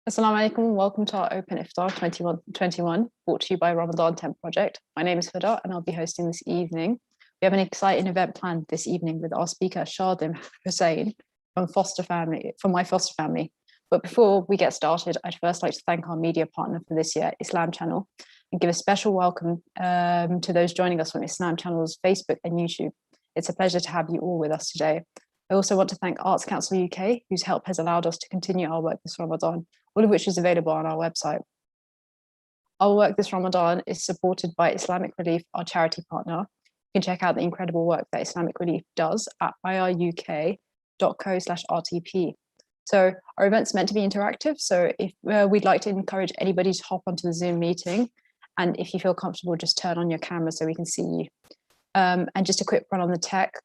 Assalamu alaikum. Welcome to our Open Iftar 21, brought to you by Ramadan Tent Project. My name is Huda and I'll be hosting this evening. We have an exciting event planned this evening with our speaker Shadim Hussain from my foster family. But before we get started, I'd first like to thank our media partner for this year, Islam Channel, and give a special welcome to those joining us on Islam Channel's Facebook and YouTube. It's a pleasure to have you all with us today. I also want to thank Arts Council UK, whose help has allowed us to continue our work this Ramadan, all of which is available on our website. Our work this Ramadan is supported by Islamic Relief, our charity partner. You can check out the incredible work that Islamic Relief does at iruk.co/RTP. So our event's meant to be interactive. So if we'd like to encourage anybody to hop onto the Zoom meeting. And if you feel comfortable, just turn on your camera so we can see you. And just a quick run on the tech.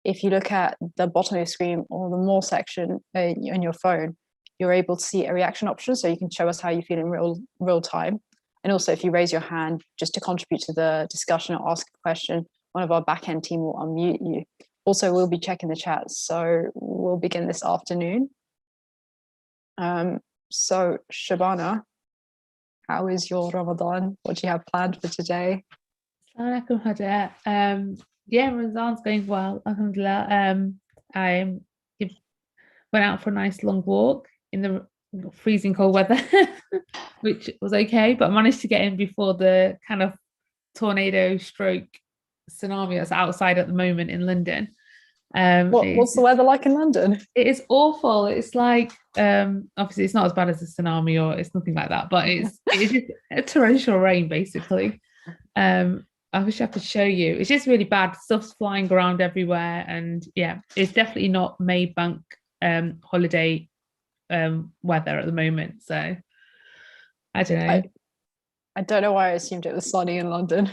If you look at the bottom of your screen or the more section on your phone, you're able to see a reaction option, so you can show us how you feel in real time. And also, if you raise your hand just to contribute to the discussion or ask a question, one of our back-end team will unmute you. Also, we'll be checking the chat, so we'll begin this afternoon. So, Shabana, how is your Ramadan? What do you have planned for today? Assalamualaikum, Huda. Yeah, Ramadan's going well, alhamdulillah. I went out for a nice long walk in the freezing cold weather, which was okay, but I managed to get in before the kind of tornado stroke tsunami that's outside at the moment in London. What's the weather like in London? It is awful. It's like obviously it's not as bad as a tsunami or it's nothing like that, but it's just a torrential rain basically. I wish I could show you. It's just really bad. Stuff's flying around everywhere, and yeah, it's definitely not Maybank holiday weather at the moment. So I don't know. I don't know why I assumed it was sunny in London.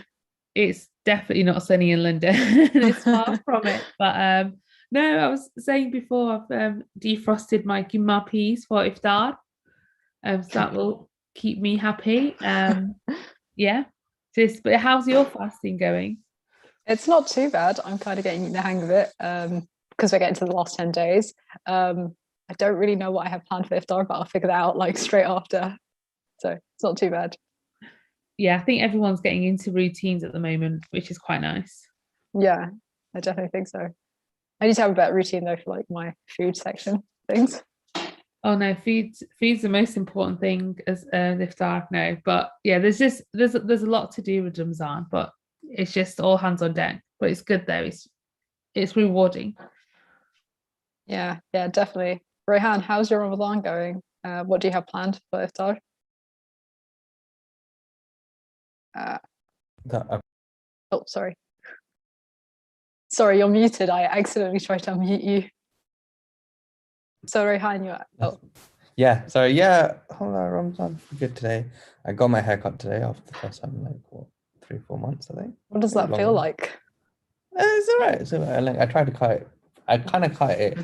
It's definitely not sunny in London. It's far from it. But no, I was saying before, I've defrosted my gimma peas for iftar. So that will keep me happy. Yeah. But how's your fasting going? It's not too bad. I'm kind of getting the hang of it because we're getting to the last 10 days. I don't really know what I have planned for iftar, but I'll figure that out like straight after. So it's not too bad. Yeah, I think everyone's getting into routines at the moment, which is quite nice. Yeah, I definitely think so. I need to have a better routine though for like my food section things. Oh no, food's the most important thing as iftar. No, but yeah, there's a lot to do with Ramadan, but it's just all hands on deck. But it's good though. It's rewarding. Yeah, definitely. Rehan, how's your Ramadan going? What do you have planned for iftar? Oh, sorry. Sorry, you're muted. I accidentally tried to unmute you. So Rehan, you're Yeah, so yeah, Ramadan good today. I got my haircut today after the first time in like 3-4 months, I think. What does that feel like? It's all right. Like I tried to cut it. I kind of cut it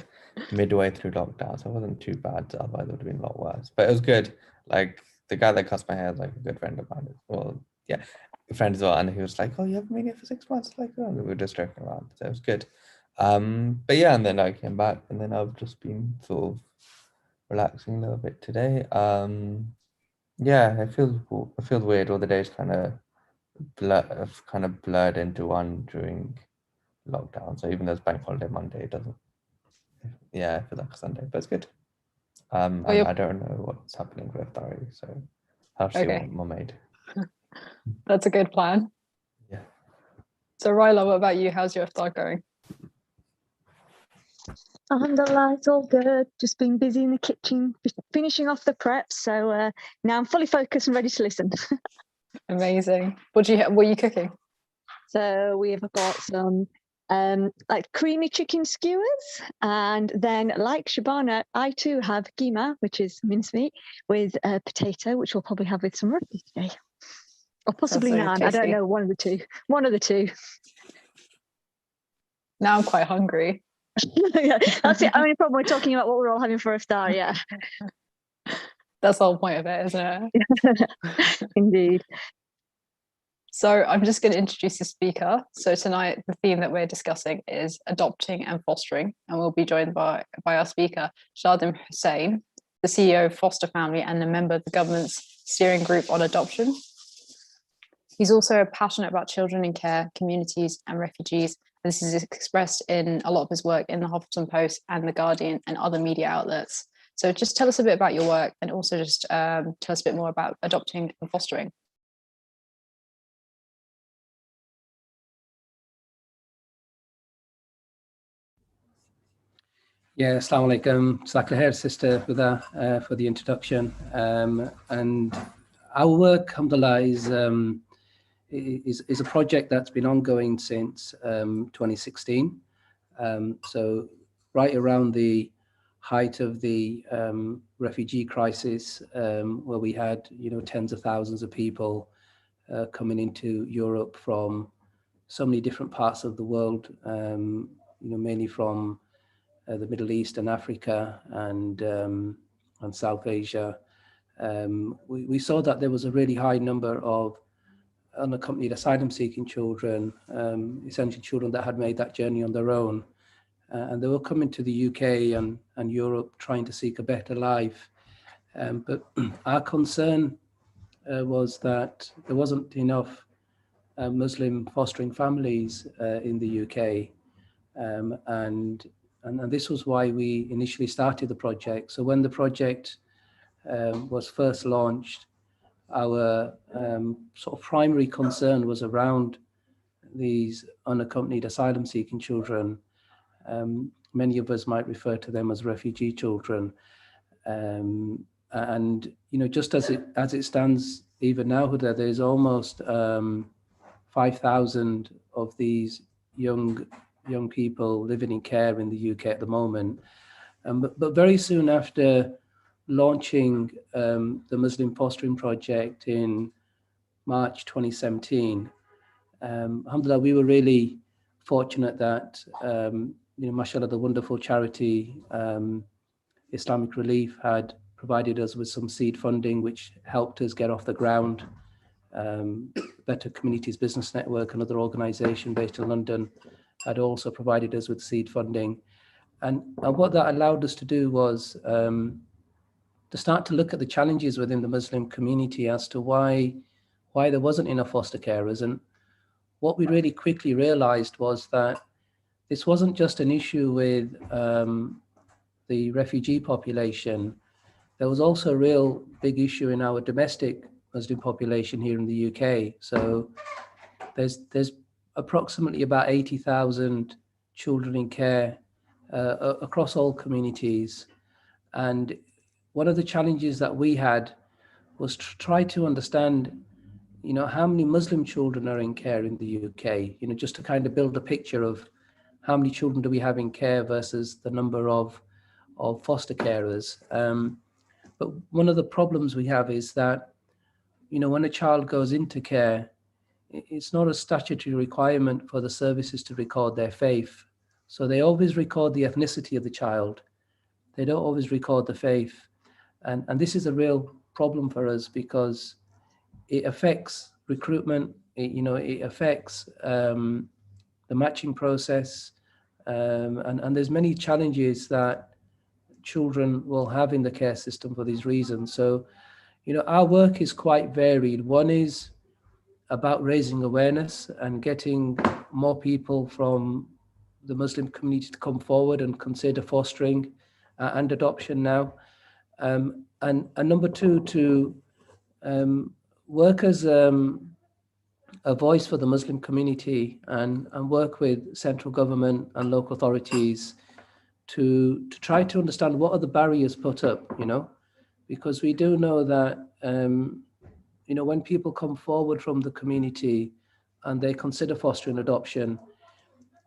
midway through lockdown, so it wasn't too bad. Otherwise, it would have been a lot worse. But it was good. Like the guy that cuts my hair is like a good friend of mine. Well, yeah, a friend as well. And he was like, "Oh, you haven't been here for 6 months?" Like, oh, we were just joking around. So it was good. But yeah, and then I came back, and then I've just been sort of relaxing a little bit today. Yeah, it feels weird. All the days kind of blurred into one during lockdown. So even though it's bank holiday Monday, it doesn't. Yeah, I feel like a Sunday, but it's good. I don't know what's happening with Dari, so I'll see what Mum made. That's a good plan. Yeah. So Ryla, what about you? How's your iftar going? Alhamdulillah, it's all good. Just been busy in the kitchen, finishing off the prep. So now I'm fully focused and ready to listen. Amazing. What are you cooking? So we have got some like creamy chicken skewers, and then like Shabana, I too have keema, which is mincemeat, with potato, which we'll probably have with some roti today, or possibly naan. I don't know, one of the two. Now I'm quite hungry. Yeah, that's the only problem. We're talking about what we're all having for iftar. Yeah, that's the whole point of it, isn't it? Indeed. So I'm just going to introduce the speaker. So tonight, the theme that we're discussing is adopting and fostering, and we'll be joined by our speaker, Shadim Hussain. the CEO of Foster Family and a member of the government's steering group on adoption. He's also passionate about children in care, communities and refugees. And this is expressed in a lot of his work in the Huffington Post and the Guardian and other media outlets. So just tell us a bit about your work, and also just tell us a bit more about adopting and fostering. Yeah, Assalamu alaikum. Jazakallah sister for the introduction. And our work, alhamdulillah, is a project that's been ongoing since 2016. So right around the height of the refugee crisis, where we had, tens of thousands of people coming into Europe from so many different parts of the world, mainly from the Middle East and Africa and South Asia. We saw that there was a really high number of unaccompanied asylum-seeking children, essentially children that had made that journey on their own. And they were coming to the UK and Europe trying to seek a better life. But our concern was that there wasn't enough Muslim fostering families in the UK. And this was why we initially started the project. So when the project was first launched, our sort of primary concern was around these unaccompanied asylum-seeking children. Many of us might refer to them as refugee children. And just as it stands even now, Huda, there's almost 5,000 of these young people living in care in the UK at the moment. But very soon after launching the Muslim Fostering Project in March 2017, alhamdulillah, we were really fortunate that, mashallah, the wonderful charity Islamic Relief had provided us with some seed funding, which helped us get off the ground. Better Communities Business Network, another organisation based in London, had also provided us with seed funding. And what that allowed us to do was to start to look at the challenges within the Muslim community as to why there wasn't enough foster carers. And what we really quickly realised was that this wasn't just an issue with the refugee population. There was also a real big issue in our domestic Muslim population here in the UK. So there's approximately about 80,000 children in care across all communities. And one of the challenges that we had was to try to understand, how many Muslim children are in care in the UK, just to kind of build a picture of how many children do we have in care versus the number of foster carers. But one of the problems we have is that, when a child goes into care, it's not a statutory requirement for the services to record their faith. So they always record the ethnicity of the child. They don't always record the faith. And this is a real problem for us because it affects recruitment, it affects the matching process. And there's many challenges that children will have in the care system for these reasons. So, our work is quite varied. One is about raising awareness and getting more people from the Muslim community to come forward and consider fostering and adoption now. And number two, to work as a voice for the Muslim community and work with central government and local authorities to try to understand what are the barriers put up, because we do know that, when people come forward from the community and they consider fostering adoption,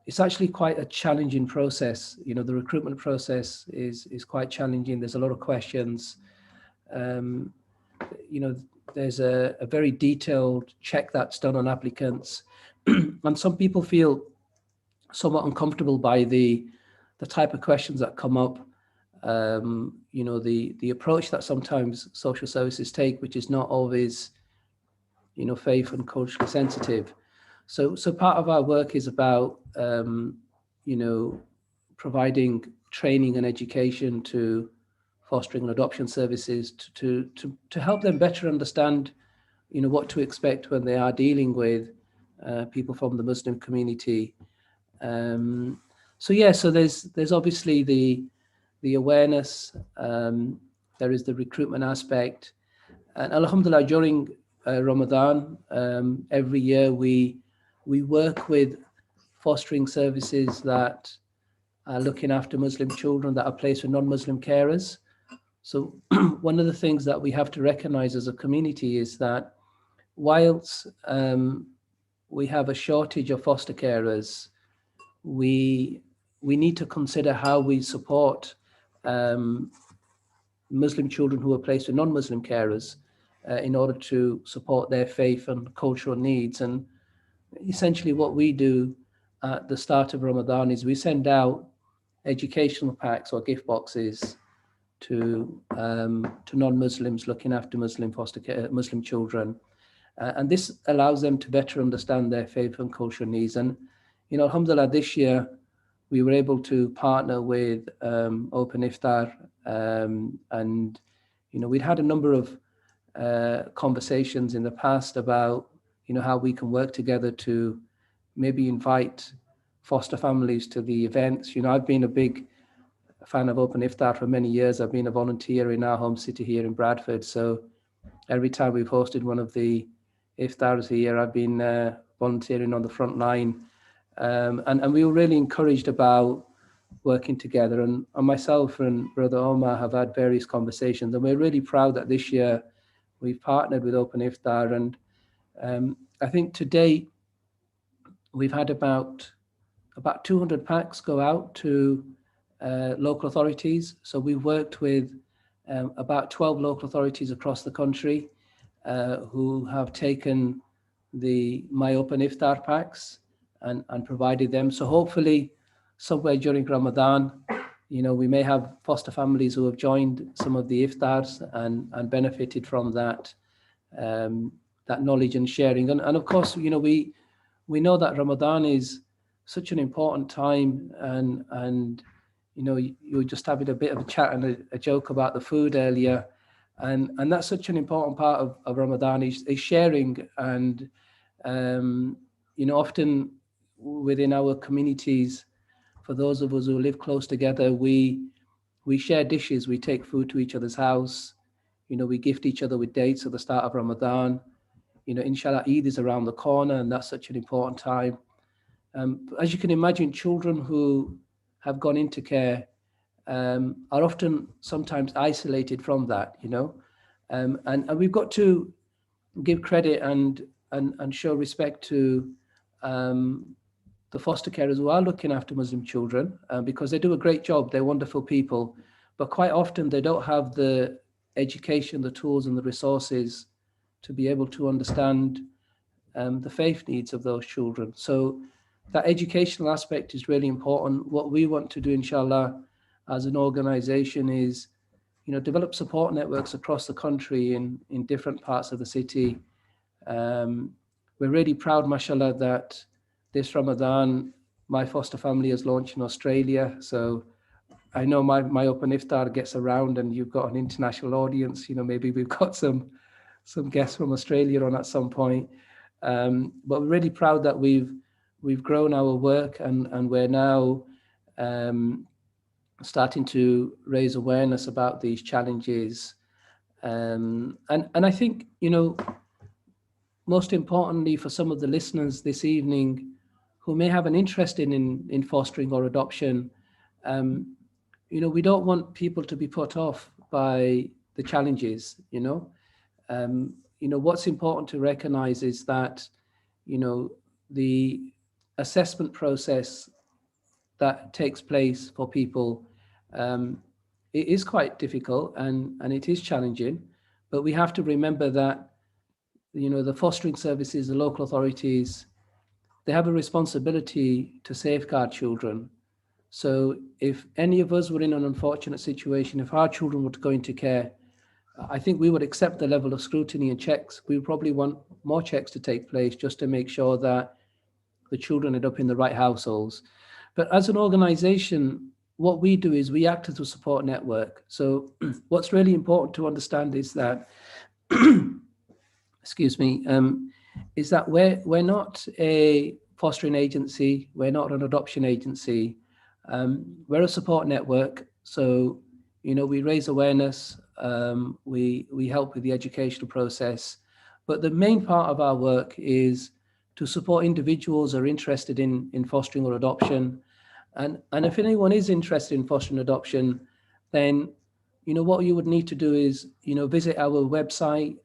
it's actually quite a challenging process. The recruitment process is quite challenging. There's a lot of questions. There's a very detailed check that's done on applicants. And some people feel somewhat uncomfortable by the type of questions that come up. The approach that sometimes social services take, which is not always, faith and culturally sensitive. So part of our work is about, providing training and education to fostering and adoption services to help them better understand, what to expect when they are dealing with people from the Muslim community. So there's obviously the awareness. There is the recruitment aspect, and alhamdulillah, during Ramadan, every year we work with fostering services that are looking after Muslim children that are placed with non-Muslim carers. So one of the things that we have to recognize as a community is that whilst we have a shortage of foster carers, we need to consider how we support Muslim children who are placed with non-Muslim carers in order to support their faith and cultural needs. And essentially what we do at the start of Ramadan is we send out educational packs or gift boxes to non-Muslims looking after Muslim Muslim children. And this allows them to better understand their faith and cultural needs. And, alhamdulillah, this year we were able to partner with Open Iftar. And, we'd had a number of conversations in the past about, how we can work together to maybe invite foster families to the events. I've been a big fan of Open Iftar for many years. I've been a volunteer in our home city here in Bradford. So every time we've hosted one of the iftars here, I've been volunteering on the front line. And we were really encouraged about working together. And myself and Brother Omar have had various conversations. And we're really proud that this year we've partnered with Open Iftar. And I think to date, we've had about 200 packs go out to local authorities. So we've worked with about 12 local authorities across the country who have taken the My Open Iftar packs and provided them. So hopefully somewhere during Ramadan, we may have foster families who have joined some of the iftars and benefited from that knowledge and sharing. And of course, we know that Ramadan is such an important time, and you were just having a bit of a chat and a joke about the food earlier, and that's such an important part of Ramadan is sharing. And often within our communities, for those of us who live close together, we share dishes, we take food to each other's house, we gift each other with dates at the start of Ramadan. Inshallah, Eid is around the corner, and that's such an important time. As you can imagine, children who have gone into care are often sometimes isolated from that, and we've got to give credit and show respect to the foster carers who are looking after Muslim children, because they do a great job. They're wonderful people, but quite often they don't have the education, the tools and the resources to be able to understand the faith needs of those children. So that educational aspect is really important. What we want to do, inshallah, as an organization is, develop support networks across the country in different parts of the city. We're really proud, mashallah, that this Ramadan, my foster family has launched in Australia. So I know my Open Iftar gets around and you've got an international audience. Maybe we've got some guests from Australia on at some point. But we're really proud that we've grown our work and we're now starting to raise awareness about these challenges. And I think, most importantly for some of the listeners this evening who may have an interest in fostering or adoption, we don't want people to be put off by the challenges. What's important to recognize is that, the assessment process that takes place for people, it is quite difficult and it is challenging, but we have to remember that, the fostering services, the local authorities, they have a responsibility to safeguard children. So if any of us were in an unfortunate situation, if our children were to go into care, I think we would accept the level of scrutiny and checks. We would probably want more checks to take place just to make sure that the children end up in the right households. But as an organization, what we do is we act as a support network. So what's really important to understand is that, excuse me, is that we're not a fostering agency, we're not an adoption agency, we're a support network. So, you know, we raise awareness, we help with the educational process, but the main part of our work is to support individuals who are interested in fostering or adoption. And if anyone is interested in fostering adoption, then, you know, what you would need to do is, you know, visit our website,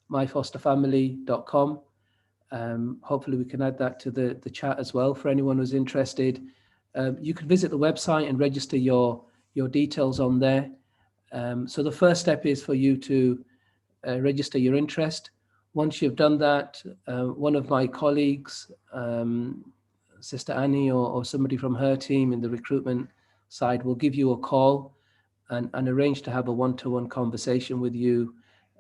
myfosterfamily.com. Hopefully we can add that to the chat as well for anyone who's interested. You can visit the website and register your details on there. So the first step is for you to register your interest. Once you've done that, one of my colleagues, Sister Annie or somebody from her team in the recruitment side will give you a call and arrange to have a one-to-one conversation with you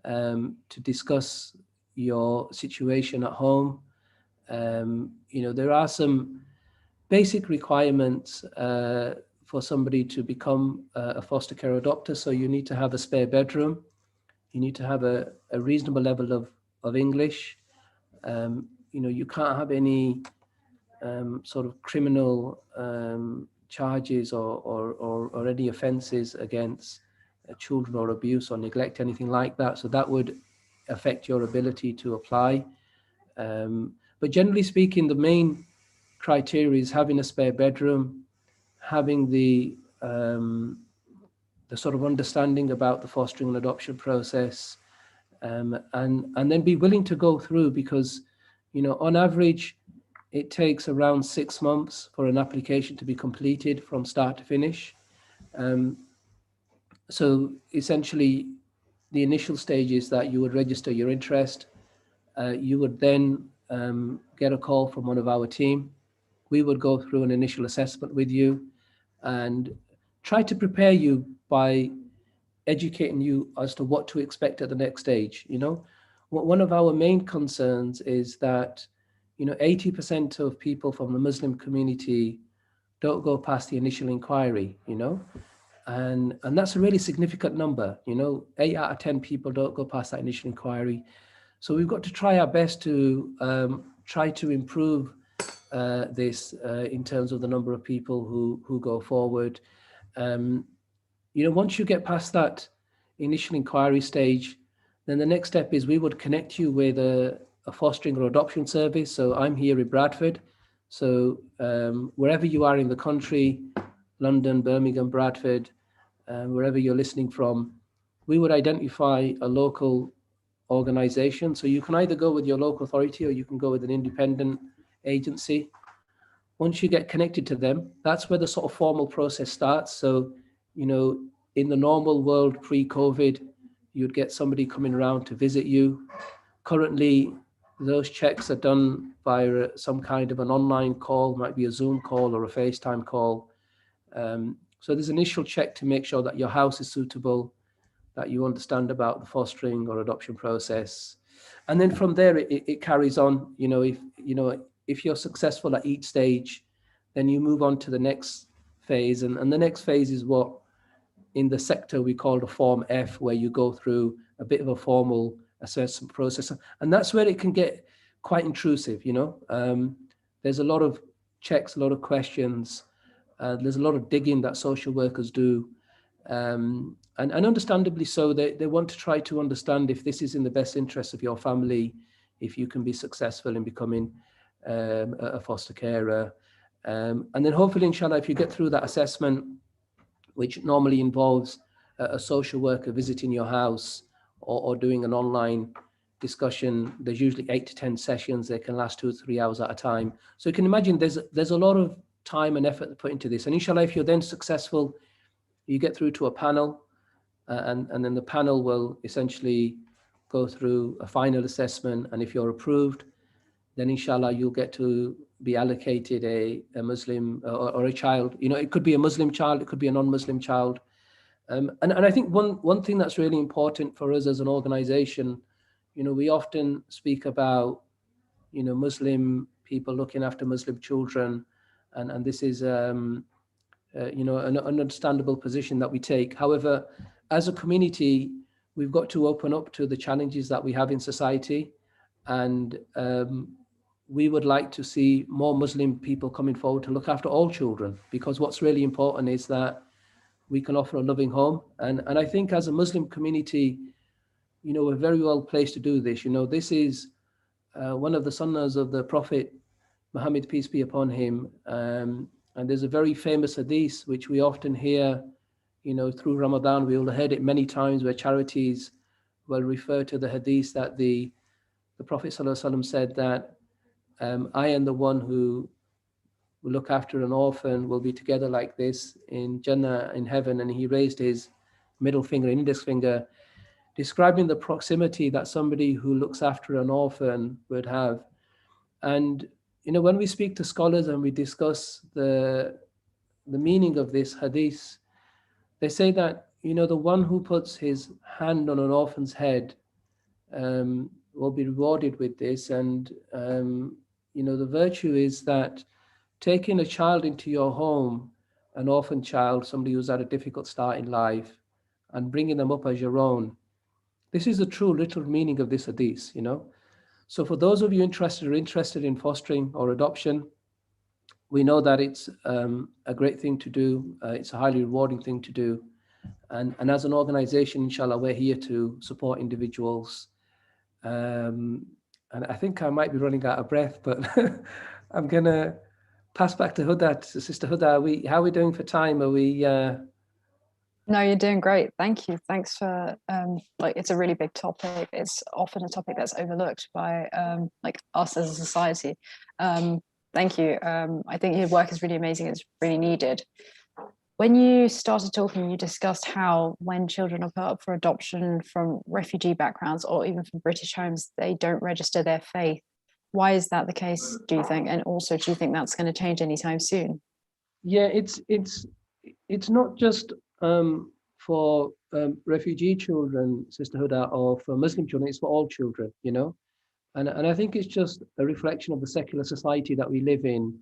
to discuss your situation at home. You know, there are some basic requirements for somebody to become a foster care adopter. So you need to have a spare bedroom. You need to have a reasonable level of English. You know, you can't have any sort of criminal charges or any offences against children or abuse or neglect, anything like that. So that would affect your ability to apply. But generally speaking, the main criteria is having a spare bedroom, having the sort of understanding about the fostering and adoption process, and then be willing to go through, because, you know, on average, it takes around 6 months for an application to be completed from start to finish. So essentially, the initial stage is that you would register your interest. You would then get a call from one of our team. We would go through an initial assessment with you and try to prepare you by educating you as to what to expect at the next stage. You know, one of our main concerns is that, you know, 80% of people from the Muslim community don't go past the initial inquiry, you know, and that's a really significant number. You know, 8 out of 10 people don't go past that initial inquiry. So we've got to try our best to try to improve this in terms of the number of people who go forward. You know, once you get past that initial inquiry stage, then the next step is we would connect you with a fostering or adoption service. So I'm here in Bradford. So wherever you are in the country, London, Birmingham, Bradford, wherever you're listening from, we would identify a local organization. So you can either go with your local authority or you can go with an independent agency. Once you get connected to them, that's where the sort of formal process starts. So, you know, in the normal world pre-COVID, you'd get somebody coming around to visit you. Currently, those checks are done via some kind of an online call, might be a Zoom call or a FaceTime call. So there's an initial check to make sure that your house is suitable, that you understand about the fostering or adoption process. And then from there, it carries on. You know, if you're successful at each stage, then you move on to the next phase. And the next phase is what in the sector we call the Form F, where you go through a bit of a formal assessment process. And that's where it can get quite intrusive, you know. There's a lot of checks, a lot of questions. There's a lot of digging that social workers do. And understandably so, they want to try to understand if this is in the best interest of your family, if you can be successful in becoming a foster carer. And then hopefully, inshallah, if you get through that assessment, which normally involves a social worker visiting your house or doing an online discussion, there's usually 8 to 10 sessions. They can last 2 or 3 hours at a time. So you can imagine there's a lot of time and effort put into this. And inshallah, if you're then successful, you get through to a panel, and then the panel will essentially go through a final assessment. And if you're approved, then inshallah, you'll get to be allocated a Muslim or a child. You know, it could be a Muslim child, it could be a non-Muslim child. And I think one thing that's really important for us as an organization, you know, we often speak about, you know, Muslim people looking after Muslim children. And this is an understandable position that we take. However, as a community, we've got to open up to the challenges that we have in society, and we would like to see more Muslim people coming forward to look after all children, because what's really important is that we can offer a loving home. And I think as a Muslim community, we're very well placed to do this. This is one of the sunnahs of the Prophet Muhammad, peace be upon him. And there's a very famous hadith, which we often hear, through Ramadan. We all heard it many times, where charities will refer to the hadith that the Prophet ﷺ said that I and the one who will look after an orphan will be together like this in Jannah, in heaven. And he raised his middle finger and index finger, describing the proximity that somebody who looks after an orphan would have. And when we speak to scholars and we discuss the meaning of this hadith, they say that the one who puts his hand on an orphan's head will be rewarded with this. And the virtue is that taking a child into your home, an orphan child, somebody who's had a difficult start in life, and bringing them up as your own, this is the true literal meaning of this hadith. So for those of you interested in fostering or adoption, we know that it's a great thing to do. It's a highly rewarding thing to do. And as an organization, inshallah, we're here to support individuals. And I think I might be running out of breath, but I'm going to pass back to Huda, to Sister Huda. How are we doing for time? Are we... No, you're doing great. Thank you. Thanks for it's a really big topic. It's often a topic that's overlooked by us as a society. Thank you. I think your work is really amazing. It's really needed. When you started talking, you discussed how when children are put up for adoption from refugee backgrounds or even from British homes, they don't register their faith. Why is that the case, do you think? And also, do you think that's going to change anytime soon? Yeah, it's not just for refugee children, Sister Huda, or for Muslim children. It's for all children, and I think it's just a reflection of the secular society that we live in,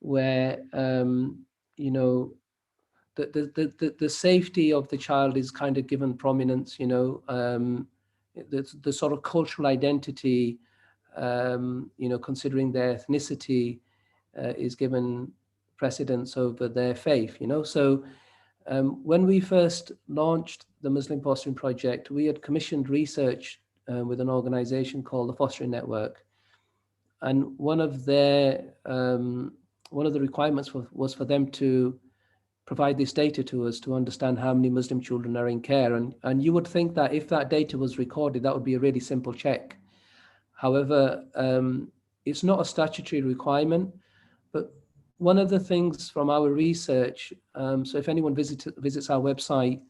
where the safety of the child is kind of given prominence. The sort of cultural identity, considering their ethnicity, is given precedence over their faith. So when we first launched the Muslim Fostering Project, we had commissioned research with an organization called the Fostering Network. And one of the requirements was for them to provide this data to us to understand how many Muslim children are in care. And you would think that if that data was recorded, that would be a really simple check. However, it's not a statutory requirement, but one of the things from our research, so if anyone visits our website,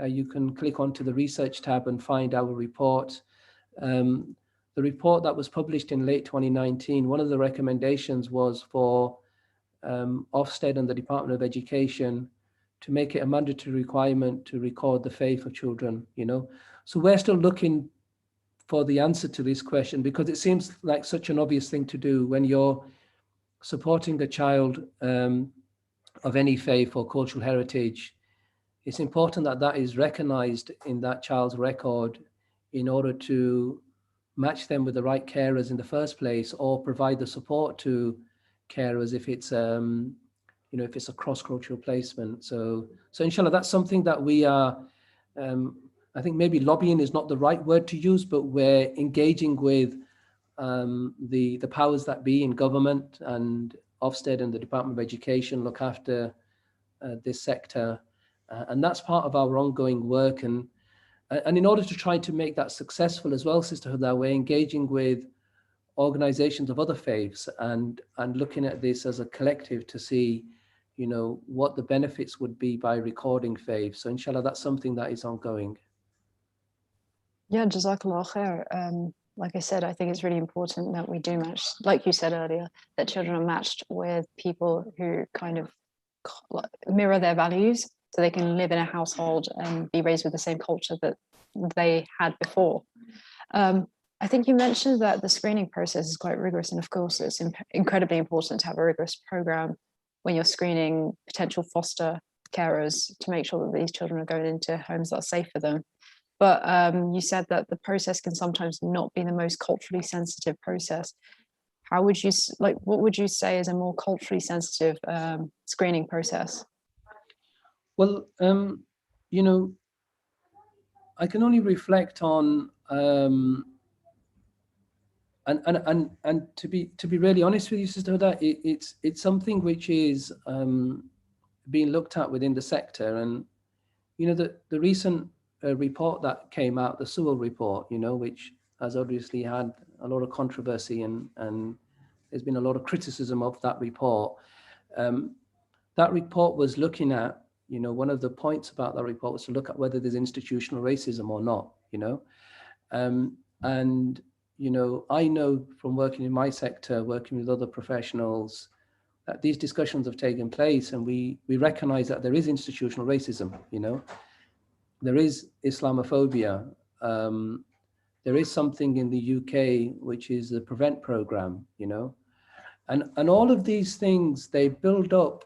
you can click onto the research tab and find our report. The report that was published in late 2019, one of the recommendations was for Ofsted and the Department of Education to make it a mandatory requirement to record the faith of children. So we're still looking for the answer to this question, because it seems like such an obvious thing to do when you're supporting a child of any faith or cultural heritage. It's important that that is recognized in that child's record in order to match them with the right carers in the first place, or provide the support to carers if it's if it's a cross-cultural placement. So inshallah, that's something that we are, I think maybe lobbying is not the right word to use, but we're engaging with the powers that be in government, and Ofsted and the Department of Education look after this sector. And that's part of our ongoing work. And in order to try to make that successful as well, Sister Huda, we're engaging with organizations of other faiths and looking at this as a collective to see, what the benefits would be by recording faith. So inshallah, that's something that is ongoing. Yeah, Jazakallah khair. Like I said, I think it's really important that we do match, like you said earlier, that children are matched with people who kind of mirror their values, so they can live in a household and be raised with the same culture that they had before. I think you mentioned that the screening process is quite rigorous, and of course it's incredibly important to have a rigorous program when you're screening potential foster carers to make sure that these children are going into homes that are safe for them. But you said that the process can sometimes not be the most culturally sensitive process. How would you, what would you say is a more culturally sensitive screening process? Well, you know, I can only reflect on, and to be really honest with you, Sister Huda, it's something which is being looked at within the sector. And the recent report that came out, the Sewell report, which has obviously had a lot of controversy, and there's been a lot of criticism of that report. That report was looking at, one of the points about that report was to look at whether there's institutional racism or not, and I know from working in my sector, working with other professionals, that these discussions have taken place, and we recognize that there is institutional racism. There is Islamophobia. There is something in the UK which is the Prevent program, and all of these things, they build up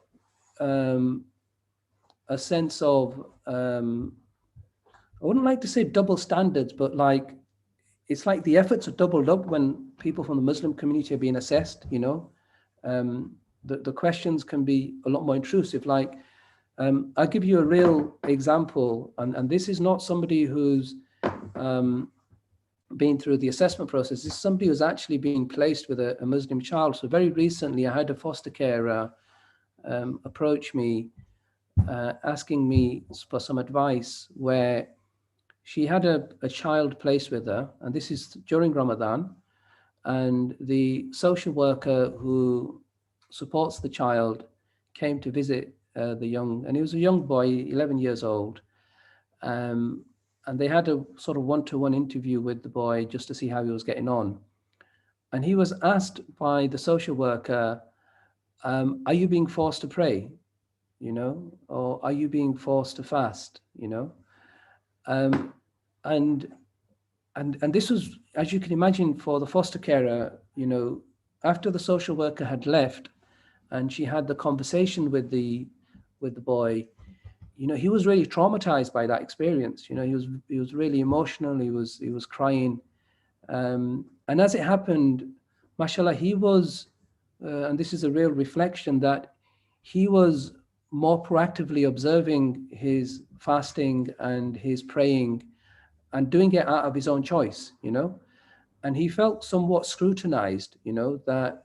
a sense of, I wouldn't like to say double standards, but it's like the efforts are doubled up when people from the Muslim community are being assessed. The questions can be a lot more intrusive. I'll give you a real example, and this is not somebody who's been through the assessment process. This is somebody who's actually been placed with a Muslim child. So very recently, I had a foster carer approach me, asking me for some advice, where she had a child placed with her, and this is during Ramadan, and the social worker who supports the child came to visit the young, and he was a young boy, 11 years old, and they had a sort of one-to-one interview with the boy just to see how he was getting on. And he was asked by the social worker, are you being forced to pray, or are you being forced to fast, and this was, as you can imagine, for the foster carer, after the social worker had left and she had the conversation with the boy, he was really traumatized by that experience. He was really emotional. He was crying, and as it happened, mashallah, he was, and this is a real reflection, that he was more proactively observing his fasting and his praying and doing it out of his own choice, and he felt somewhat scrutinized, that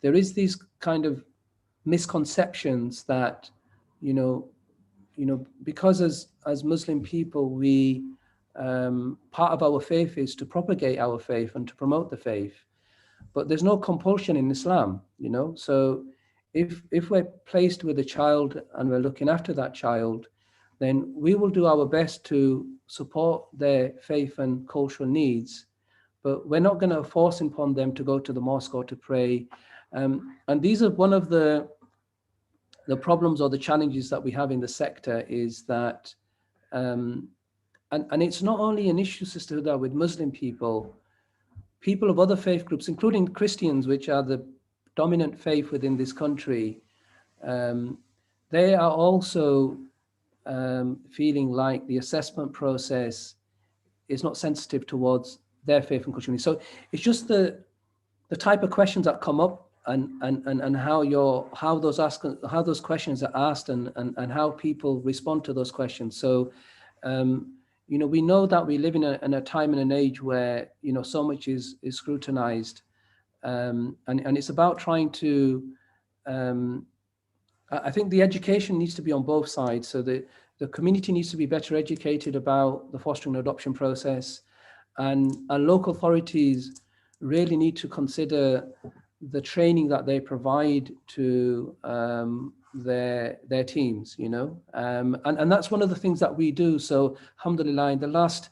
there is these kind of misconceptions that, because as Muslim people, we, part of our faith is to propagate our faith and to promote the faith, but there's no compulsion in Islam, so if we're placed with a child and we're looking after that child, then we will do our best to support their faith and cultural needs, but we're not going to force upon them to go to the mosque or to pray. And these are one of the problems or the challenges that we have in the sector, is that, and it's not only an issue, Sister Huda, with Muslim people of other faith groups, including Christians, which are the dominant faith within this country, they are also feeling like the assessment process is not sensitive towards their faith and culture. So it's just the type of questions that come up, and how those questions are asked, and how people respond to those questions. So we know that we live in a time and an age where so much is scrutinized, and it's about trying to, I think the education needs to be on both sides. So the community needs to be better educated about the fostering and adoption process, and local authorities really need to consider the training that they provide to their teams, and that's one of the things that we do. So alhamdulillah, in the last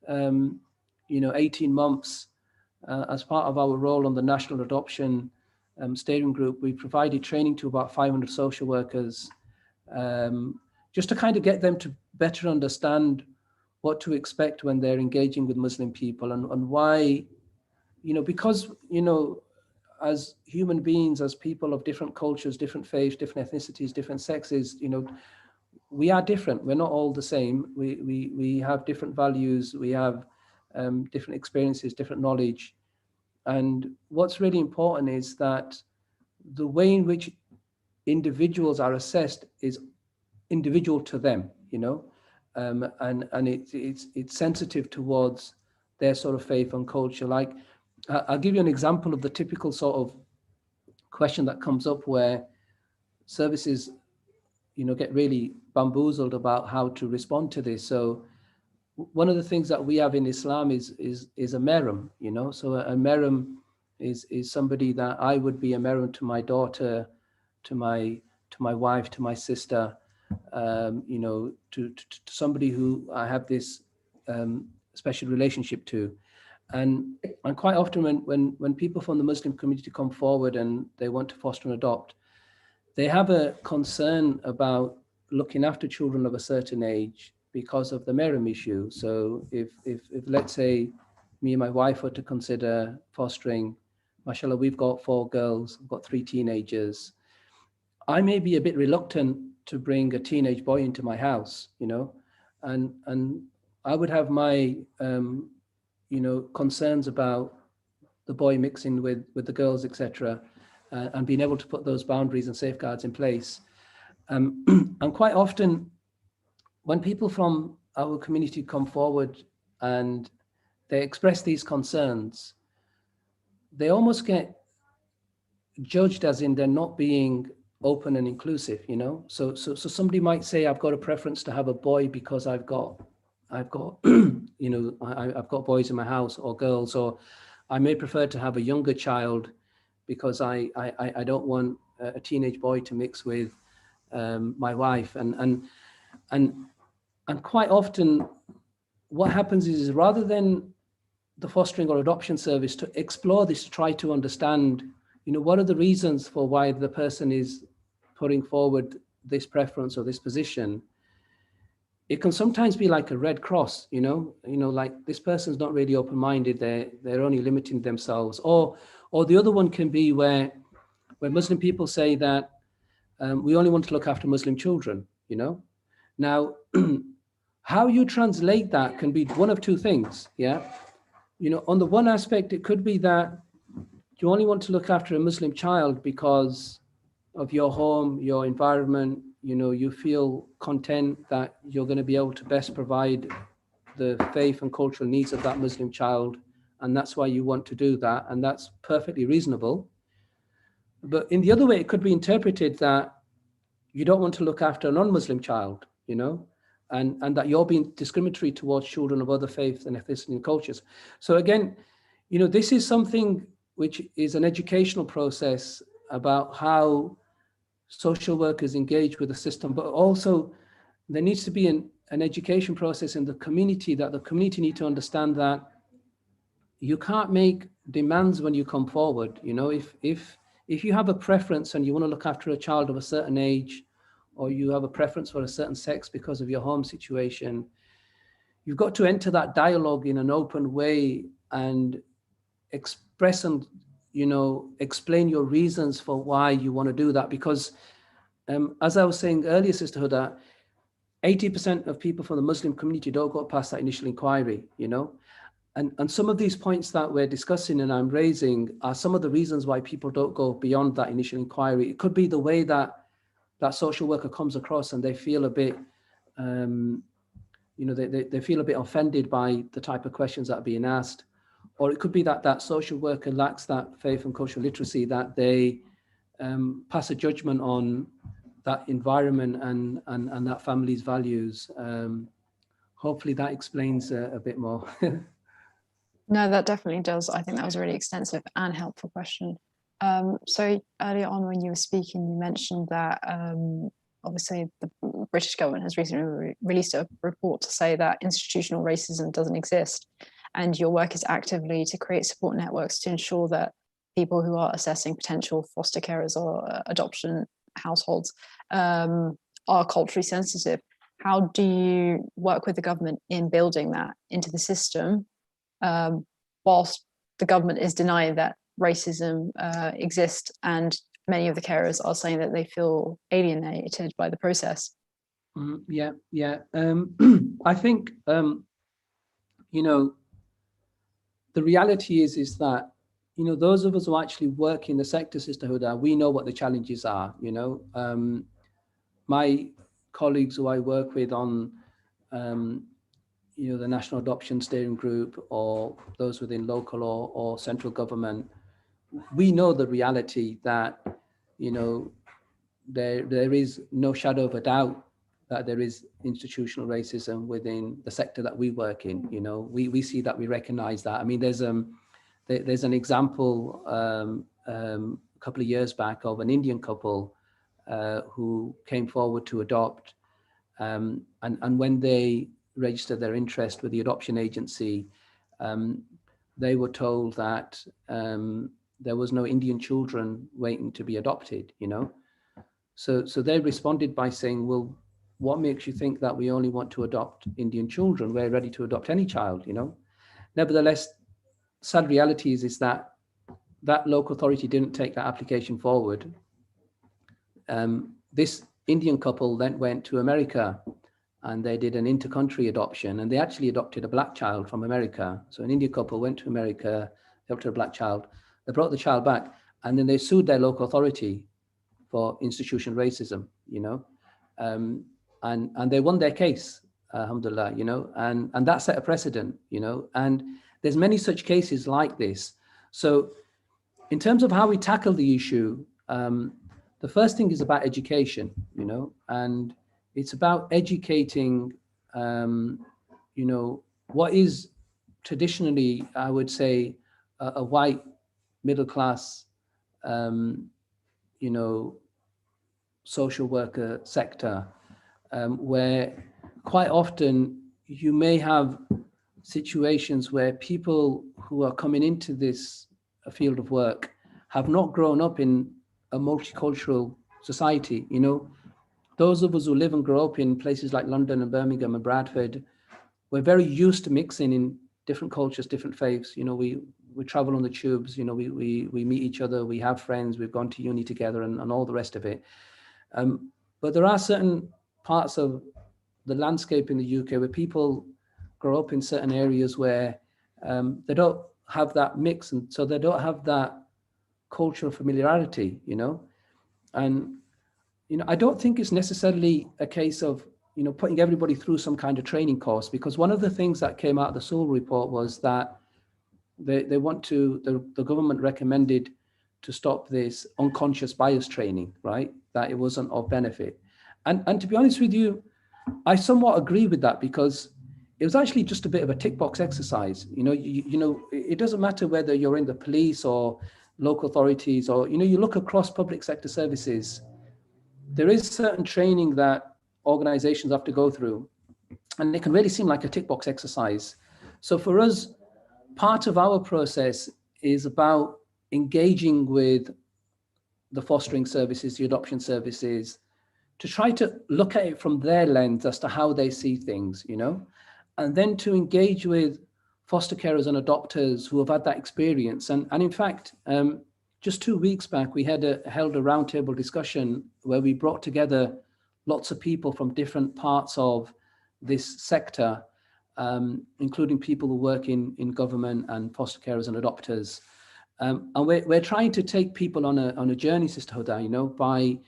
18 months, as part of our role on the National Adoption Steering Group, we provided training to about 500 social workers, just to kind of get them to better understand what to expect when they're engaging with Muslim people, and why, because, as human beings, as people of different cultures, different faiths, different ethnicities, different sexes, we are different. We're not all the same. We have different values. We have different experiences, different knowledge. And what's really important is that the way in which individuals are assessed is individual to them, and it's sensitive towards their sort of faith and culture. Like, I'll give you an example of the typical sort of question that comes up where services, get really bamboozled about how to respond to this. So one of the things that we have in Islam is a merum, So a merum is somebody that I would be a merum to my daughter, to my wife, to my sister, to somebody who I have this special relationship to. And quite often when people from the Muslim community come forward and they want to foster and adopt, they have a concern about looking after children of a certain age because of the merum issue. So if let's say me and my wife were to consider fostering, mashallah, we've got 4 girls, we've got 3 teenagers. I may be a bit reluctant to bring a teenage boy into my house, and I would have my, concerns about the boy mixing with the girls, etc., and being able to put those boundaries and safeguards in place. And quite often, when people from our community come forward and they express these concerns, they almost get judged as in they're not being open and inclusive, So somebody might say, I've got a preference to have a boy because I've got I've got boys in my house, or girls, or I may prefer to have a younger child because I don't want a teenage boy to mix with my wife. And quite often what happens is, rather than the fostering or adoption service to explore this, to try to understand, what are the reasons for why the person is putting forward this preference or this position, it can sometimes be like a red cross, like this person's not really open-minded, they're only limiting themselves. Or the other one can be where Muslim people say that we only want to look after Muslim children, Now, how you translate that can be one of two things, yeah? On the one aspect, it could be that you only want to look after a Muslim child because of your home, your environment, you feel content that you're going to be able to best provide the faith and cultural needs of that Muslim child, and that's why you want to do that, and that's perfectly reasonable. But in the other way, it could be interpreted that you don't want to look after a non-Muslim child, and that you're being discriminatory towards children of other faiths and ethnicity and cultures. So again, this is something which is an educational process about how social workers engage with the system, but also there needs to be an education process in the community, that the community need to understand that you can't make demands when you come forward. If you have a preference and you want to look after a child of a certain age, or you have a preference for a certain sex because of your home situation, you've got to enter that dialogue in an open way and express and explain your reasons for why you want to do that. Because as I was saying earlier, Sister Huda, 80% of people from the Muslim community don't go past that initial inquiry, and some of these points that we're discussing and I'm raising are some of the reasons why people don't go beyond that initial inquiry. It could be the way that social worker comes across and they feel a bit, they feel a bit offended by the type of questions that are being asked. Or it could be that social worker lacks that faith and cultural literacy, that they pass a judgment on that environment and that family's values. Hopefully that explains a bit more. No, that definitely does. I think that was a really extensive and helpful question. So earlier on when you were speaking, you mentioned that obviously the British government has recently released a report to say that institutional racism doesn't exist, and your work is actively to create support networks to ensure that people who are assessing potential foster carers or adoption households are culturally sensitive. How do you work with the government in building that into the system, whilst the government is denying that racism exist, and many of the carers are saying that they feel alienated by the process. Yeah. I think the reality is that those of us who actually work in the sector, Sister Huda, we know what the challenges are. My colleagues who I work with on the National Adoption Steering Group, or those within local or central government, we know the reality that there is no shadow of a doubt that there is institutional racism within the sector that we work in. We see that, we recognize that. I mean, there's an example a couple of years back of an Indian couple who came forward to adopt, and when they registered their interest with the adoption agency, they were told that there was no Indian children waiting to be adopted. So they responded by saying, well, what makes you think that we only want to adopt Indian children? We're ready to adopt any child. Nevertheless, sad reality is that local authority didn't take that application forward. This Indian couple then went to America, and they did an inter-country adoption, and they actually adopted a black child from America. So an Indian couple went to America, adopted a black child, they brought the child back, and then they sued their local authority for institutional racism, and they won their case, alhamdulillah, and that set a precedent, and there's many such cases like this. So in terms of how we tackle the issue, the first thing is about education, and it's about educating, what is traditionally, I would say, a white middle class, social worker sector, where quite often you may have situations where people who are coming into this field of work have not grown up in a multicultural society. Those of us who live and grow up in places like London and Birmingham and Bradford, we're very used to mixing in different cultures, different faiths. We travel on the tubes, we meet each other, we have friends, we've gone to uni together, and all the rest of it. But there are certain parts of the landscape in the UK where people grow up in certain areas where they don't have that mix, and so they don't have that cultural familiarity, and I don't think it's necessarily a case of putting everybody through some kind of training course, because one of the things that came out of the Sewell report was that they want to, the government recommended to stop this unconscious bias training, right? That it wasn't of benefit. And to be honest with you, I somewhat agree with that, because it was actually just a bit of a tick box exercise. It doesn't matter whether you're in the police or local authorities, or, you look across public sector services, there is certain training that organizations have to go through, and it can really seem like a tick box exercise. So for us, part of our process is about engaging with the fostering services, the adoption services, to try to look at it from their lens as to how they see things, and then to engage with foster carers and adopters who have had that experience. And in fact, just 2 weeks back, we held a roundtable discussion where we brought together lots of people from different parts of this sector, including people who work in government and foster carers and adopters. And we're trying to take people on a journey, Sister Huda,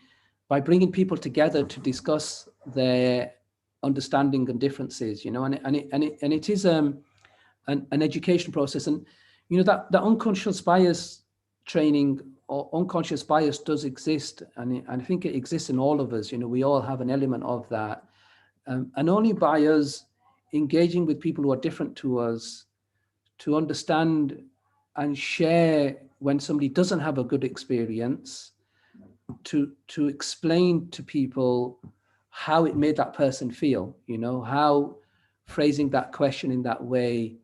by bringing people together to discuss their understanding and differences, and it is an education process. And that unconscious bias training or unconscious bias does exist, and I think it exists in all of us. We all have an element of that, and only by us engaging with people who are different to us to understand and share when somebody doesn't have a good experience, to explain to people how it made that person feel, how phrasing that question in that way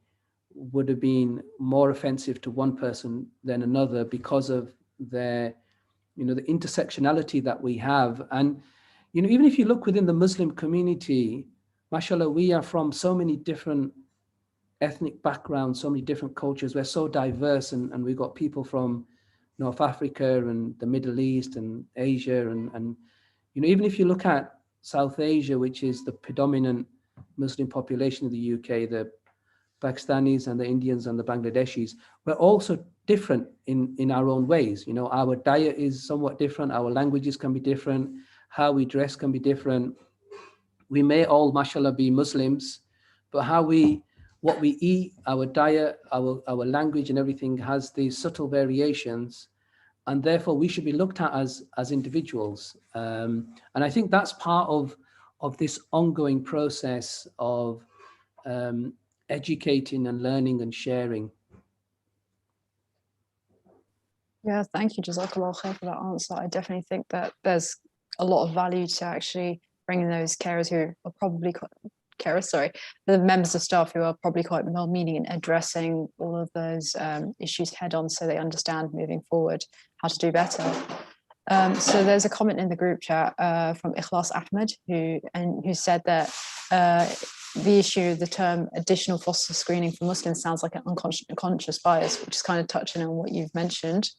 would have been more offensive to one person than another because of their, the intersectionality that we have. And, even if you look within the Muslim community, mashallah, we are from so many different ethnic backgrounds, so many different cultures. We're so diverse, and we've got people from North Africa and the Middle East and Asia, and even if you look at South Asia, which is the predominant Muslim population of the UK, the Pakistanis and the Indians and the Bangladeshis, we're also different in our own ways. Our diet is somewhat different, our languages can be different, how we dress can be different. We may all, mashallah, be Muslims, but what we eat, our diet, our language and everything has these subtle variations, and therefore we should be looked at as individuals. And I think that's part of this ongoing process of educating and learning and sharing. Yeah, thank you, Jazakallah khair, for that answer. I definitely think that there's a lot of value to actually bringing those carers who are probably the members of staff who are probably quite well-meaning and addressing all of those issues head-on, so they understand moving forward how to do better. So there's a comment in the group chat from Ikhlas Ahmed who said that the issue, the term additional foster screening for Muslims sounds like an unconscious bias, which is kind of touching on what you've mentioned,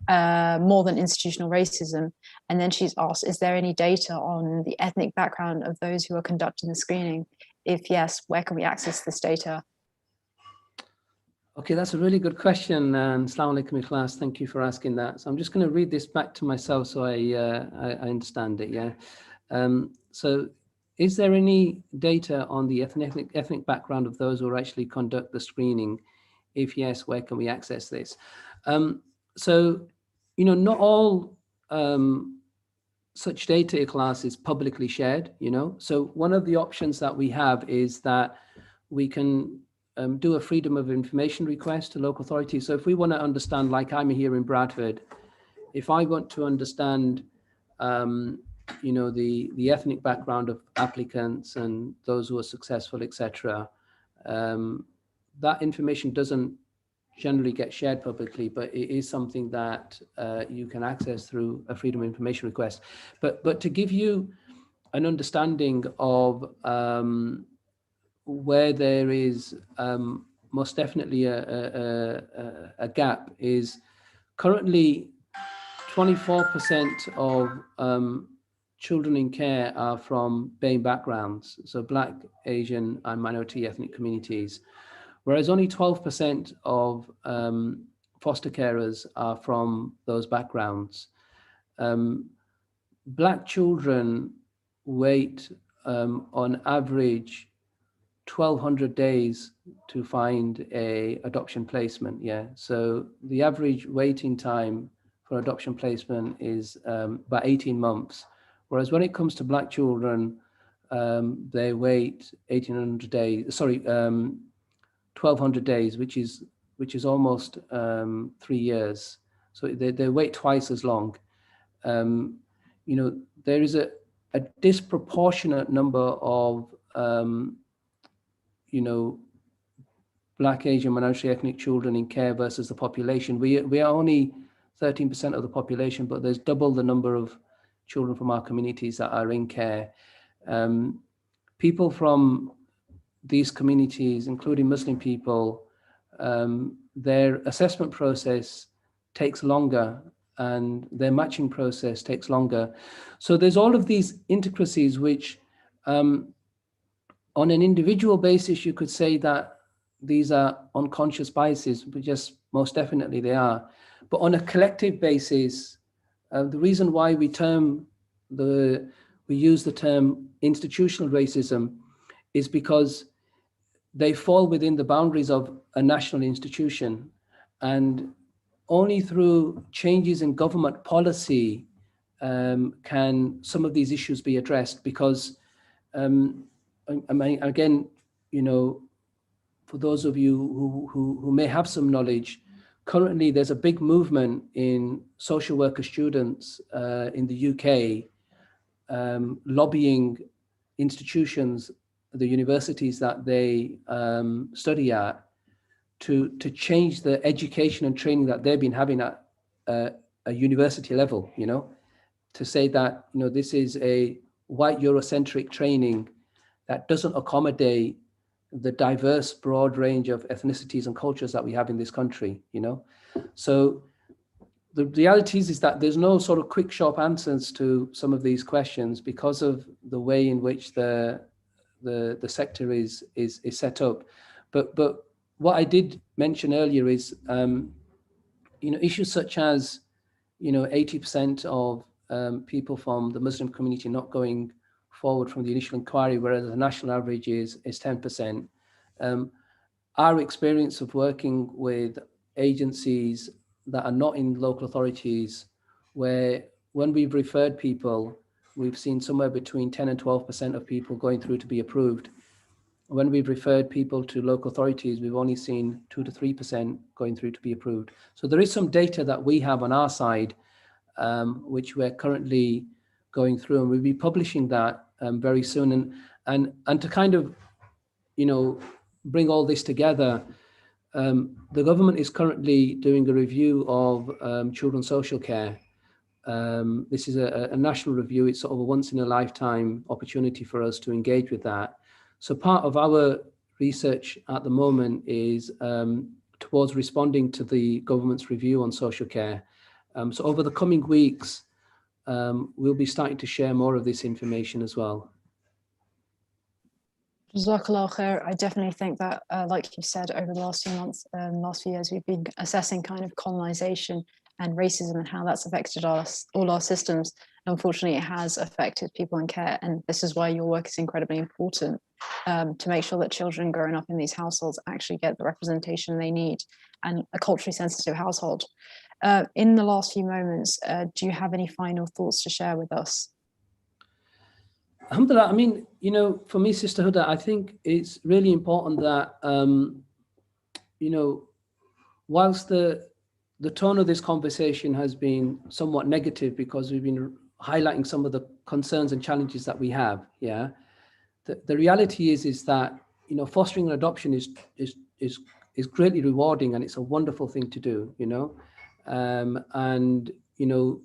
more than institutional racism. And then she's asked, is there any data on the ethnic background of those who are conducting the screening? If yes, where can we access this data? Okay, that's a really good question. And Assalamu alaikum, Ikhlas. Thank you for asking that. So I'm just going to read this back to myself so I understand it. Yeah. So is there any data on the ethnic background of those who are actually conduct the screening? If yes, where can we access this? So, not all such data, Ikhlas, is publicly shared, So one of the options that we have is that we can do a freedom of information request to local authorities. So if we want to understand, like I'm here in Bradford, if I want to understand, the ethnic background of applicants and those who are successful, etc., that information doesn't generally get shared publicly, but it is something that you can access through a freedom of information request. But to give you an understanding of where there is most definitely a gap is currently 24% of children in care are from BAME backgrounds, so Black, Asian and minority ethnic communities, whereas only 12% of foster carers are from those backgrounds. Black children wait on average 1,200 days to find a adoption placement. Yeah, so the average waiting time for adoption placement is about 18 months. Whereas when it comes to Black children, they wait 1,800 days, 1,200 days, which is almost 3 years. So they wait twice as long. There is a disproportionate number of Black, Asian, minority ethnic children in care versus the population. We are only 13% of the population, but there's double the number of children from our communities that are in care. People from these communities, including Muslim people, their assessment process takes longer and their matching process takes longer. So there's all of these intricacies which on an individual basis, you could say that these are unconscious biases, but just most definitely they are. But on a collective basis, the reason why we use the term institutional racism is because they fall within the boundaries of a national institution, and only through changes in government policy can some of these issues be addressed. Because I mean, again, for those of you who may have some knowledge, currently there's a big movement in social worker students in the UK lobbying institutions, the universities that they study at, to change the education and training that they've been having at a university level, to say that, this is a white Eurocentric training that doesn't accommodate the diverse, broad range of ethnicities and cultures that we have in this country, you know. So the reality is that there's no sort of quick, sharp answers to some of these questions because of the way in which the sector is set up. But what I did mention earlier is, you know, issues such as, you know, 80% of people from the Muslim community not going forward from the initial inquiry, whereas the national average is 10%. Our experience of working with agencies that are not in local authorities, where when we've referred people, we've seen somewhere between 10 and 12% of people going through to be approved. When we've referred people to local authorities, we've only seen 2 to 3% going through to be approved. So there is some data that we have on our side, which we're currently going through, and we'll be publishing that very soon. And to kind of, you know, bring all this together, the government is currently doing a review of children's social care. This is a national review. It's sort of a once in a lifetime opportunity for us to engage with that. So part of our research at the moment is towards responding to the government's review on social care. So over the coming weeks, we'll be starting to share more of this information as well. Jazakallah khair. I definitely think that, like you said, over the last few months, last few years, we've been assessing kind of colonization and racism and how that's affected all our systems. Unfortunately, it has affected people in care, and this is why your work is incredibly important, to make sure that children growing up in these households actually get the representation they need, and a culturally sensitive household. In the last few moments, do you have any final thoughts to share with us? Alhamdulillah, I mean, you know, for me, Sister Huda, I think it's really important that, you know, whilst the tone of this conversation has been somewhat negative because we've been highlighting some of the concerns and challenges that we have, yeah, the reality is that, you know, fostering and adoption is greatly rewarding, and it's a wonderful thing to do, you know, and, you know,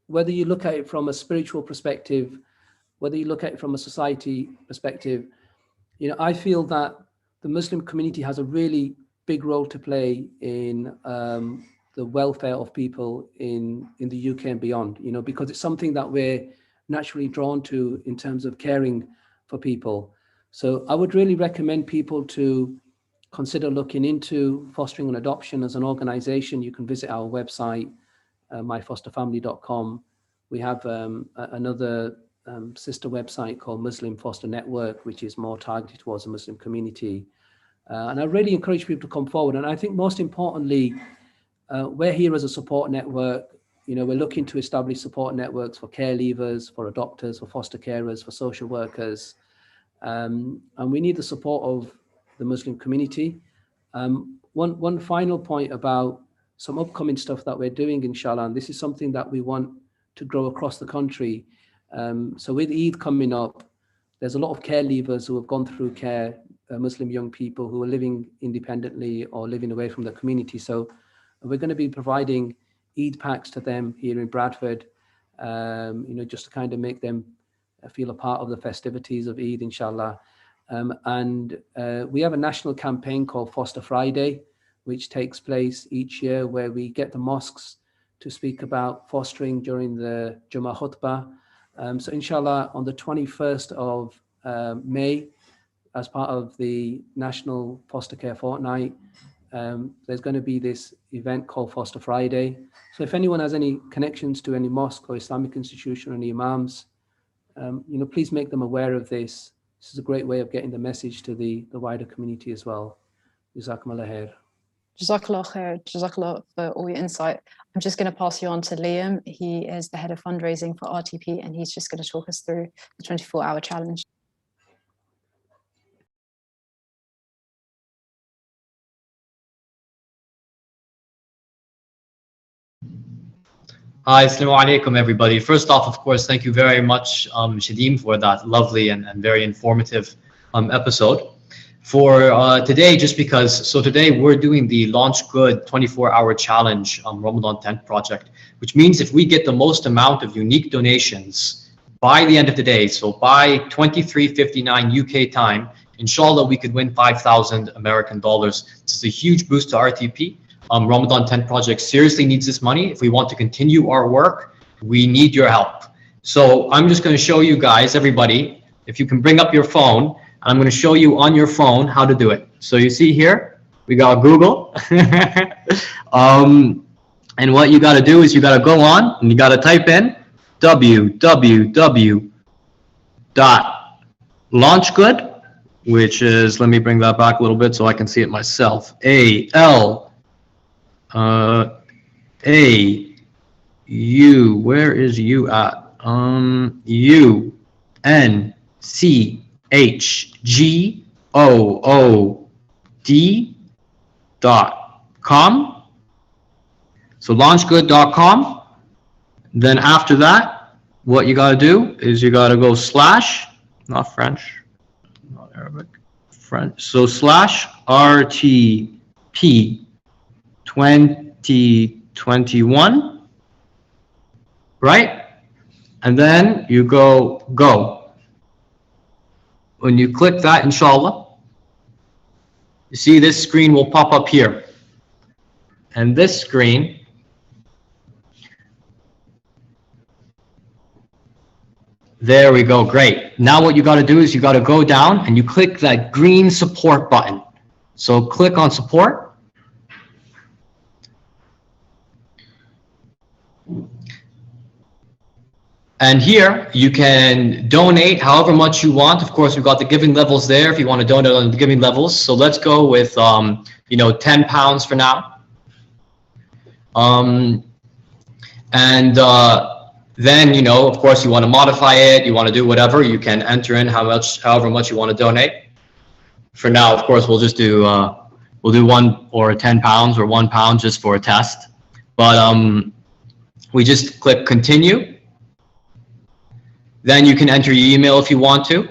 whether you look at it from a spiritual perspective, whether you look at it from a society perspective, you know, I feel that the Muslim community has a really big role to play in the welfare of people in the UK and beyond, you know, because it's something that we're naturally drawn to in terms of caring for people. So I would really recommend people to consider looking into fostering and adoption as an organization. You can visit our website, myfosterfamily.com. We have another sister website called Muslim Foster Network, which is more targeted towards the Muslim community. And I really encourage people to come forward. And I think most importantly, we're here as a support network. You know, we're looking to establish support networks for care leavers, for adopters, for foster carers, for social workers. And we need the support of the Muslim community. One final point about some upcoming stuff that we're doing, inshallah, and this is something that we want to grow across the country. So with Eid coming up, there's a lot of care leavers who have gone through care, Muslim young people who are living independently or living away from the community. So we're going to be providing Eid packs to them here in Bradford, you know, just to kind of make them feel a part of the festivities of Eid, inshallah. And we have a national campaign called Foster Friday, which takes place each year, where we get the mosques to speak about fostering during the Jummah khutbah. So inshallah, on the 21st of May, as part of the National Foster Care Fortnight, there's going to be this event called Foster Friday. So if anyone has any connections to any mosque or Islamic institution or any imams, you know, please make them aware of this. This is a great way of getting the message to the wider community as well. Jazakumullah khair. Jazakallah khair. Jazakallah for all your insight. I'm just going to pass you on to Liam. He is the head of fundraising for RTP, and he's just going to talk us through the 24-hour challenge. Hi, assalamu alaikum, everybody. First off, of course, thank you very much, Shadim, for that lovely and very informative episode. For today, just because, so today we're doing the Launch Good 24-hour challenge Ramadan tent project, which means if we get the most amount of unique donations by the end of the day, so by 23:59 UK time, inshallah, we could win 5,000 American dollars. This is a huge boost to RTP. Ramadan 10 project seriously needs this money. If we want to continue our work, we need your help. So I'm just going to show you guys, everybody, if you can bring up your phone, I'm going to show you on your phone how to do it. So you see here, we got Google. And what you got to do is you got to go on and you got to type in www.launchgood, which is, let me bring that back a little bit so I can see it myself. A-U, where is you at? UNCHGOOD.com. So launchgood.com. Then after that, what you got to do is you got to go slash, not French, not Arabic, French. So slash RTP 2021, right? And then you go. When you click that, inshallah, you see this screen will pop up here. And this screen there we go, great. Now what you got to do is you got to go down and you click that green support button. So click on support. And here you can donate however much you want. Of course, we've got the giving levels there if you want to donate on the giving levels. So let's go with, £10 for now. Then, of course, you want to modify it, you want to do whatever, you can enter in however much you want to donate. For now, of course, we'll just do, we'll do £1 or £10 or £1 just for a test. But we just click continue. Then you can enter your email if you want to,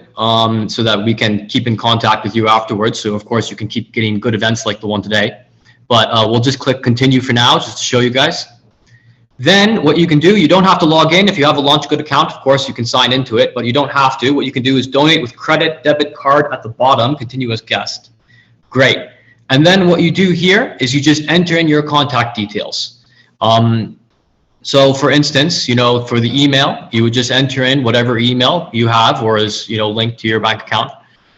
so that we can keep in contact with you afterwards. So of course you can keep getting good events like the one today. But we'll just click continue for now, just to show you guys. Then what you can do, you don't have to log in. If you have a LaunchGood account, of course, you can sign into it, but you don't have to. What you can do is donate with credit, debit card at the bottom, continue as guest. Great. And then what you do here is you just enter in your contact details. So for instance, for the email, you would just enter in whatever email you have or is, linked to your bank account.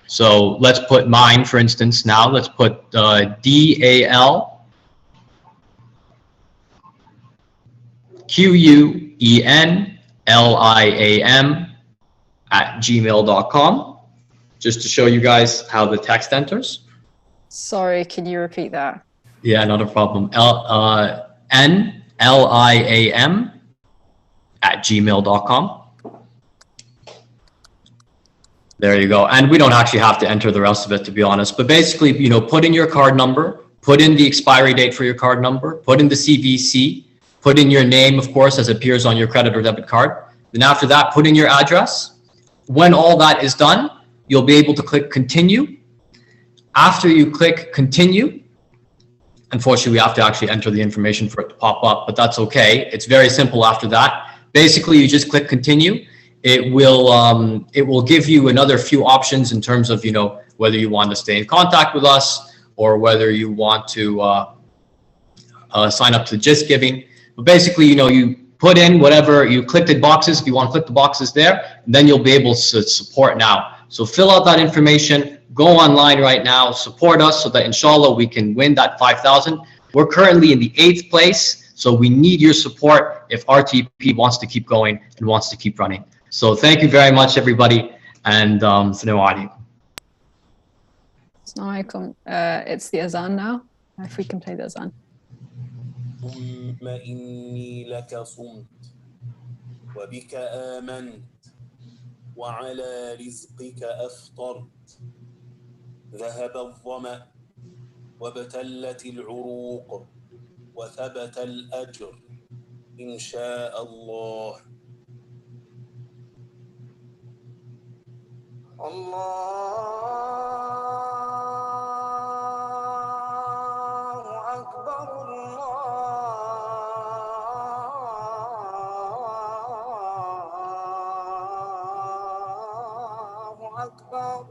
So let's put mine, for instance, now. Let's put DALQUENLIAM@gmail.com, just to show you guys how the text enters. Sorry, can you repeat that? Yeah, not a problem. NLIAM@gmail.com. There you go. And we don't actually have to enter the rest of it, to be honest. But basically, put in your card number, put in the expiry date for your card number, put in the CVC, put in your name, of course, as it appears on your credit or debit card. Then after that, put in your address. When all that is done, you'll be able to click continue. After you click continue, unfortunately, we have to actually enter the information for it to pop up, but that's okay. It's very simple after that. Basically, you just click continue. It will give you another few options in terms of, whether you want to stay in contact with us or whether you want to sign up to Just Giving. But basically, you put in whatever, you click the boxes, if you want to click the boxes there, then you'll be able to support now. So fill out that information, go online right now, support us so that inshallah we can win that 5,000. We're currently in the 8th place, so we need your support if RTP wants to keep going and wants to keep running. So thank you very much, everybody, and Assalamu alaikum. Assalamu alaikum. It's the azan now, if we can play the azan. ثم إني لك صمت وبك آمنت وعلى رزقك أفطرت ذهب الظمأ وابتلت العروق وثبت الأجر إن شاء الله. الله أكبر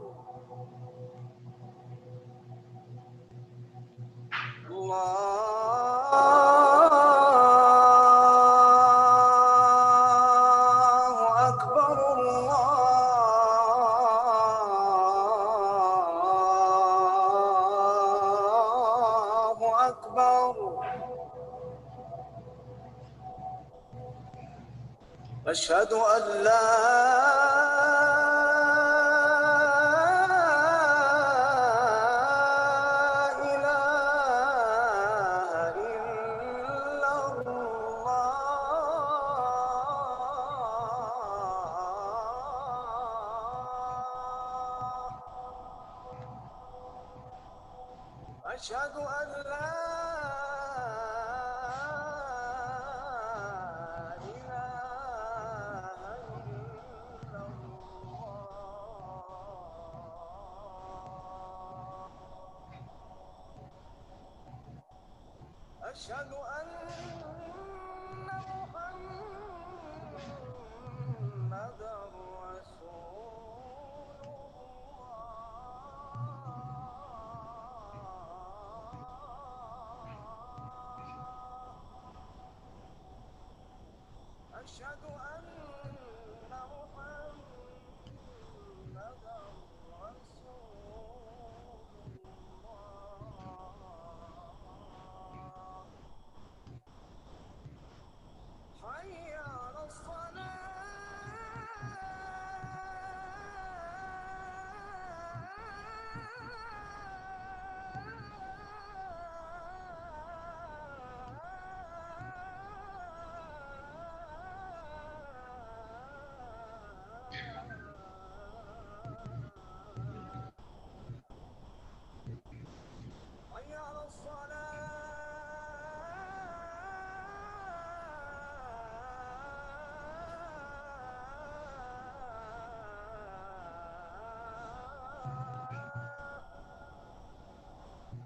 أشهد أن لا إله إلا الله أشهد أن لا أشهد أن محمدًا رسول الله أشهد أن محمدًا رسول الله حي على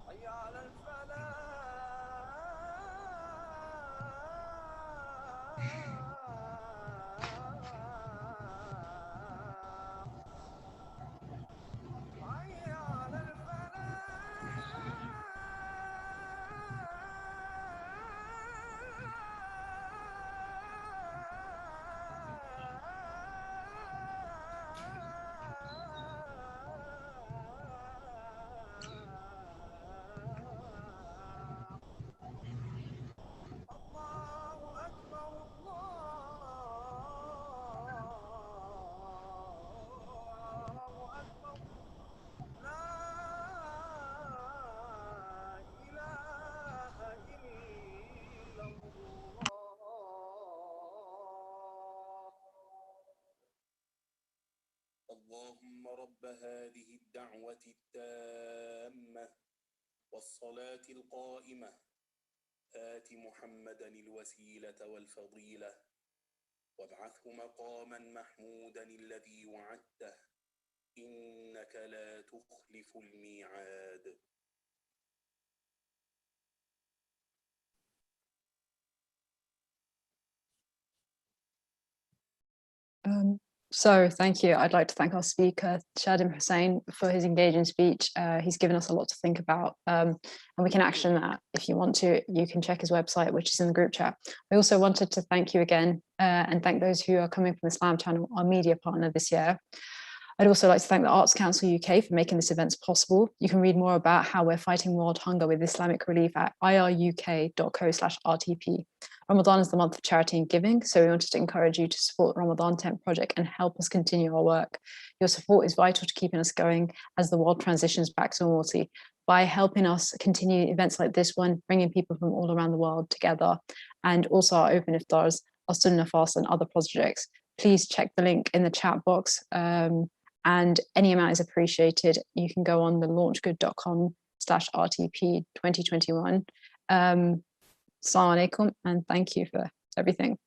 حي على حي على الفلاح حي على الفلاح الله أكبر الله أكبر لا إله إلا الله اللهم رب هذه الدعوة التامة والصلاة القائمة آت محمدا الوسيلة والفضيلة وابعثه مقاما محمودا الذي وعدته إنك لا تخلف الميعاد So thank you. I'd like to thank our speaker, Shadim Hussain, for his engaging speech. He's given us a lot to think about, and we can action that. If you want to, you can check his website, which is in the group chat. We also wanted to thank you again and thank those who are coming from the Slam Channel, our media partner this year. I'd also like to thank the Arts Council UK for making this event possible. You can read more about how we're fighting world hunger with Islamic relief at iruk.co/RTP. Ramadan is the month of charity and giving, so we wanted to encourage you to support the Ramadan Tent Project and help us continue our work. Your support is vital to keeping us going as the world transitions back to normality. By helping us continue events like this one, bringing people from all around the world together, and also our open iftars, our Sunnah fast and other projects, please check the link in the chat box. And any amount is appreciated. You can go on the launchgood.com/RTP 2021. Assalamu alaikum, and thank you for everything.